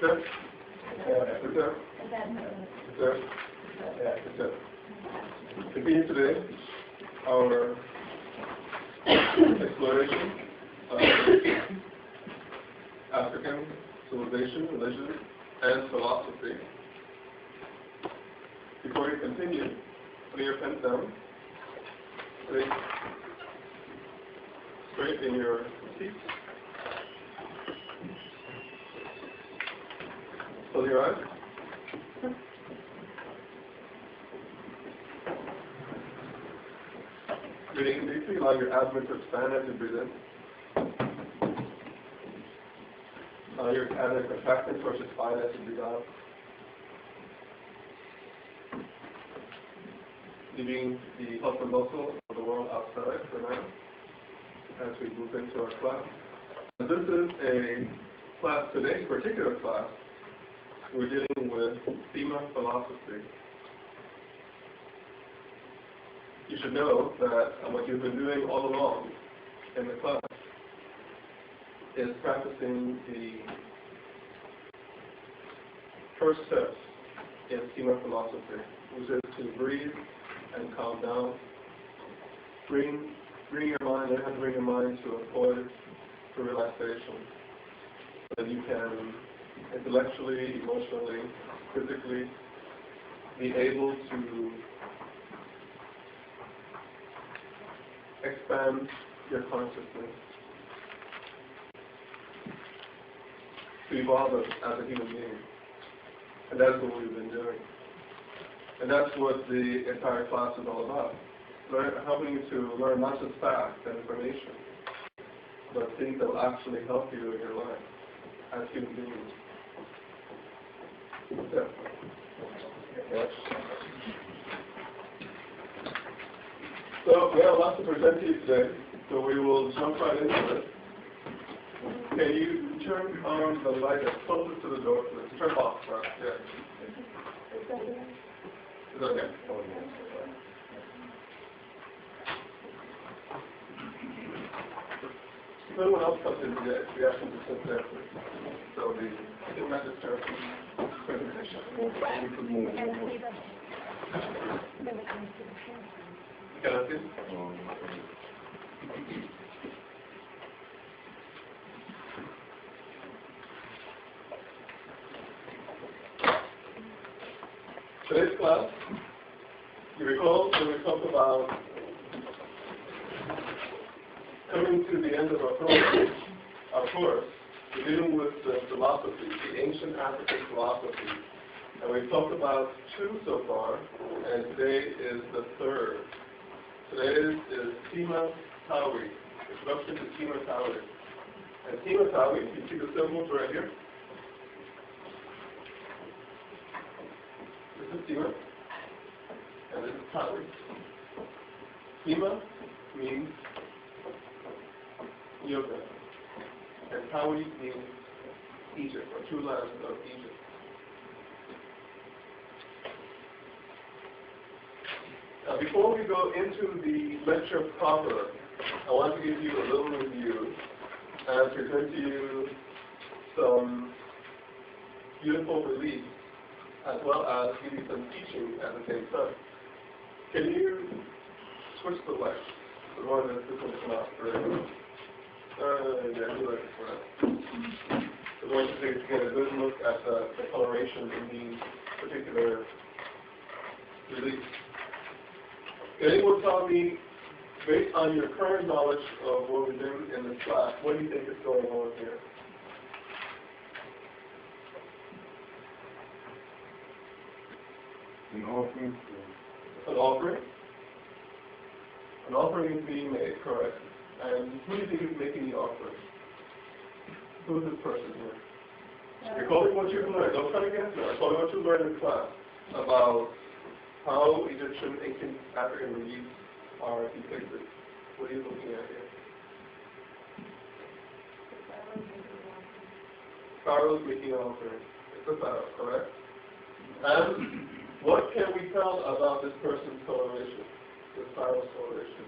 Sister? Yeah, sister? Sister? Yeah, sister. Continue today our exploration of African civilization, religion, and philosophy. Before you continue, lay your pen down. Stay straight in your seat. Close your eyes. Breathing deeply, allow your abdomen to expand as you breathe in. Allow your abdomen to contract towards your spine as you breathe out. Leaving the upper muscle of the world outside for now as we move into our class. And this is a class, today's particular class, we're dealing with Sema philosophy. You should know that what you've been doing all along in the class is practicing the first steps in Sema philosophy, which is to breathe and calm down. Bring your mind, learn how to bring your mind to a poise, to relaxation, so that you can intellectually, emotionally, physically be able to expand your consciousness, to evolve as a human being. And that's what we've been doing. And that's what the entire class is all about. Helping you to learn not just facts and information, but things that will actually help you in your life as human beings. Yeah. Yes. So we have a lot to present to you today, so we will jump right into it. Can you turn on the light that's closest to the door, please? Turn off, right? Yeah. Is that okay? If anyone else comes in, we ask them to sit there, please. So the message presentation. Can I see? Today's class, you recall when we talked about coming to the end of our course, we're dealing with the philosophy, the ancient African philosophy. And we've talked about two so far, and today is the third. Today is Sema Tawi, introduction to Sema Tawi. And Sema Tawi, you see the symbols right here? This is Sema, and this is Tawi. Sema means yoga, and Tawi means Egypt, or true lands of Egypt. Now, before we go into the lecture proper, I want to give you a little review and present to you some beautiful reliefs, as well as give you some teaching at the same time. Can you switch the light? The one that's this one come out, right? Yeah, you like this one. So I want you to get a good look at the coloration in these particular reliefs. Can anyone tell me, based on your current knowledge of what we're doing in this class, what do you think is going on here? An offering. An offering? An offering is being made, correct. And who do you think is making the offering? Who is this person here? Recalling what you've learned. Don't try to guess now. Recalling what you learned in class about how Egyptian, ancient African reliefs are depicted. What are you looking at here? Pharaoh's making an offering. It's a pharaoh, correct? And what can we tell about this person's coloration? This pharaoh's coloration?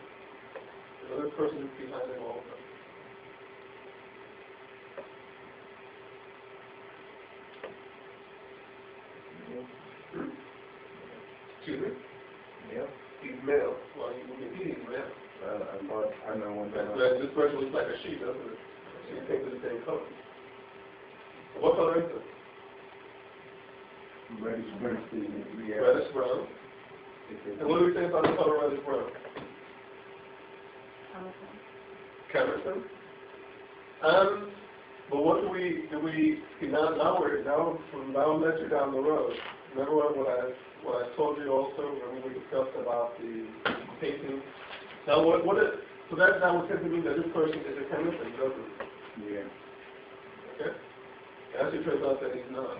You know, this person is behind it all. Excuse me? Male? He's male. Well, he's male. I know one thing. This person looks like a sheep, doesn't it? She thinks it's the same color. What color is it? Reddish brown. Yeah. Reddish brown. And what do we say about the color reddish brown? Chemical. But what do we see now later down the road? Remember what I told you also when we discussed about the painting? Now so that would tend to mean that this person is a chemist, doesn't it? Yeah. Okay? It actually turns out that he's not.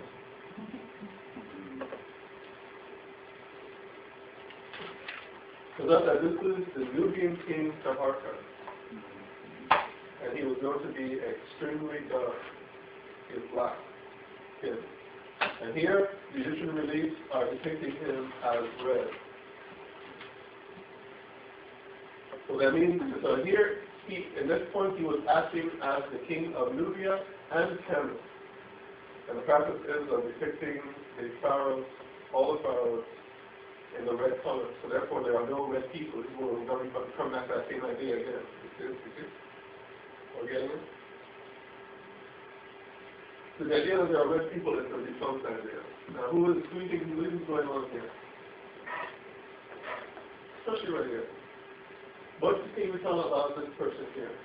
So that this is the Nubian king Taharka. And he was known to be extremely dark. He was black. Him. And here, the Egyptian reliefs are depicting him as red. So that means, so here, in this point, he was acting as the king of Nubia and Kemet. And the practice is of depicting the pharaohs, all the pharaohs, in the red color. So therefore, there are no red people. We're going to come back to that same idea again. You see? We're getting it? So the idea that there are red people is a defunct idea. Now, who do you think is going on here? Especially right here. What can you tell about this person here?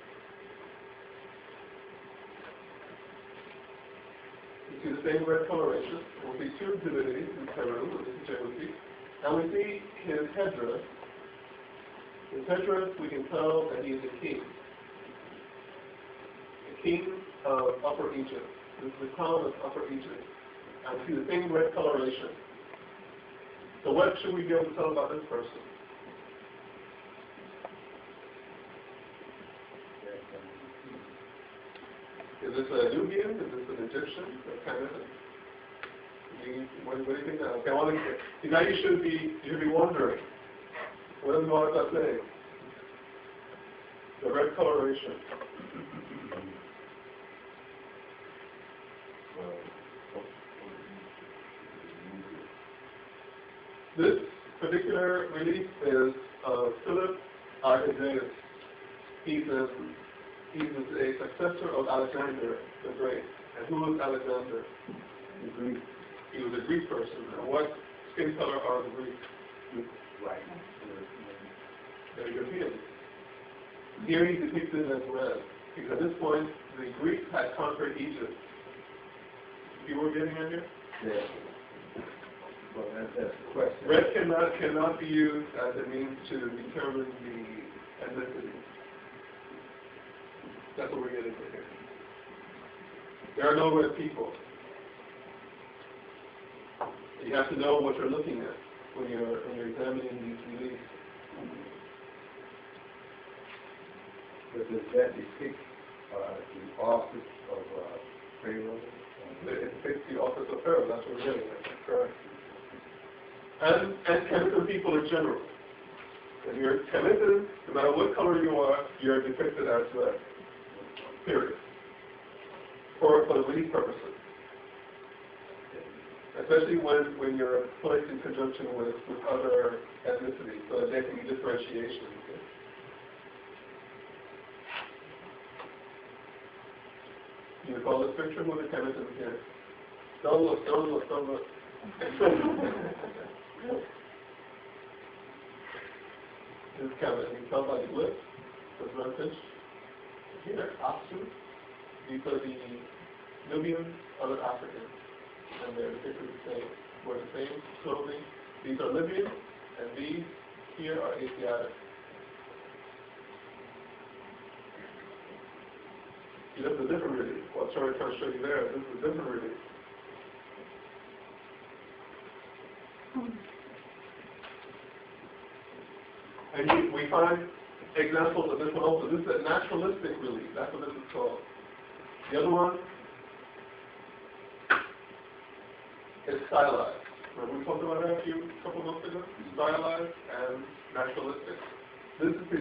You see the same red coloration. We see two divinities in Peru, which is Djibouti. And we see his headdress. His headdress, we can tell that he is a king. The king of Upper Egypt. This is the crown of Upper Egypt. And we see the same red coloration. So what should we be able to tell about this person? Is this a Nubian? Is this an Egyptian? Kind of. What do you think now? Okay, now you should be wondering. What does Muata say? The red coloration. This particular relief is Philip Archidaeus. He's a successor of Alexander the Great. And who was Alexander? The Greek. He was a Greek person. And what skin color are the Greeks? Right. They're European. Here he's depicted as red. Because at this point, the Greeks had conquered Egypt. You were getting in here? Yeah. Well, that's the question. Red cannot be used as a means to determine the ethnicity. That's what we're getting to here. There are no red people. You have to know what you're looking at when you're examining these reliefs. But does that depict the office of Pharaoh? It depicts the office of Pharaoh. That's what we're getting at. Correct. And Kemetan people in general. If you're Kemetan, no matter what color you are, you're depicted as red. Period. For the relief purposes. Especially when you're placed in conjunction with other ethnicities, so that there can be differentiation. Okay? You recall this picture? Who the Kemetan here? Don't look. This is Kemet. You can tell by the lips, the vertice. Here, Aksu. These are the Nubians, other Africans. And they're depicted the same. Wear the same clothing. These are Libyan, and these here are Asiatic. See, this is a different relief. What I'm trying to show you there, this is a different relief. And we find examples of this one also. This is a naturalistic relief. That's what this is called. The other one is stylized. Remember we talked about that a couple months ago? Stylized and naturalistic. This is